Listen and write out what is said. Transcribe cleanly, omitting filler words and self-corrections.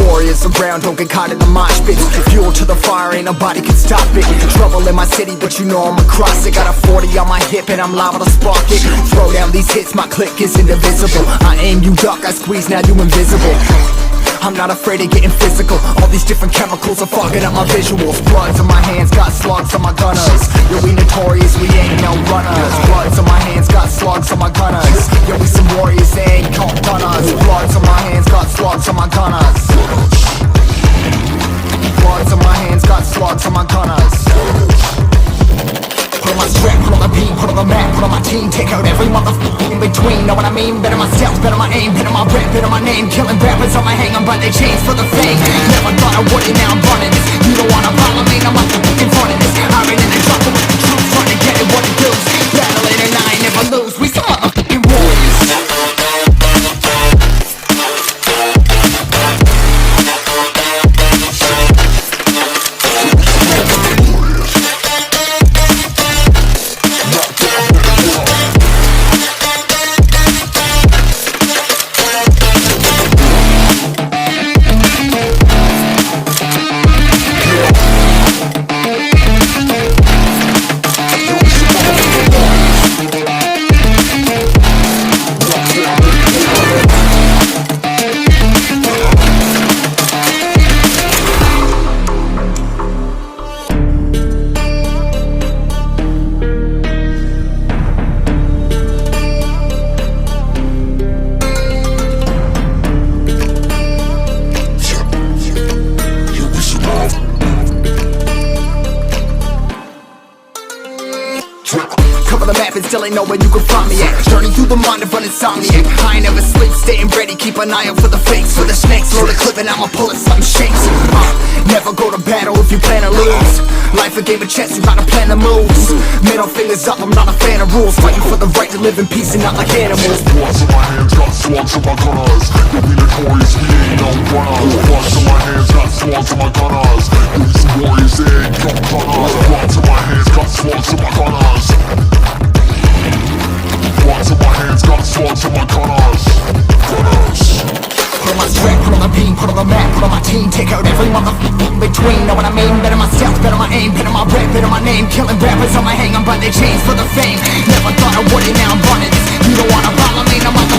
Warriors around, don't get caught in the mosh pits. Fuel to the fire, ain't nobody can stop it. Trouble in my city, but you know I'm across it. Got a 40 on my hip and I'm liable to spark it. Throw down these hits, my click is indivisible. I aim, you duck, I squeeze, now you invisible. I'm not afraid of getting physical. All these different chemicals are fogging up my visuals. Bloods on my hands, got slugs on my gunners. Yo, we notorious, we ain't no runners. Bloods on my hands, got slugs on my gunners. Yo, we some warriors, they ain't called gunners. Bloods on my hands, got slugs on my gunners. Bloods on my hands, got slugs on my gunners. Put on my strap, put on the beam, put on the map, put on my team. Take out every motherfucker in between. Know what I mean? Better myself, better my aim, better my rap, better my name. Killing rappers on my hang on by their chains for the fame. Never thought I would it, now I'm running this. You don't wanna follow me, I'm up in front of this. I ran in the trouble with the truth, trying to get it what it does. Battling and I ain't never lose, we some motherfucking warriors. Cover the map and still ain't know where you can find me at. Journey through the mind of an insomniac. I ain't never sleep, staying ready, keep an eye out for the fakes. For the snakes, load a clip and I'ma pull it, something shakes. Never go to battle if you plan to lose. Life a game of chess, you gotta plan the moves. Middle fingers up, I'm not a fan of rules. Fighting for the right to live in peace and not like animals. Bloods in my hands, got slugs on my gunners. You'll be notorious, we ain't no runners. Bloods in my hands, got slugs on my gunners. We some warriors, they ain't no gunners. Bloods in my hands, got slugs on my gunners. Bloods in my hands, got slugs on my gunners. Put on my strap, put on the beam, put on the map, put on my team. Take out every motherfucker in between. Know what I mean? Better myself, better my aim, better my rap, better my name. Killing rappers on my hang on by their chains for the fame. Never thought I would it, now I'm running this. You don't wanna follow me, no mother.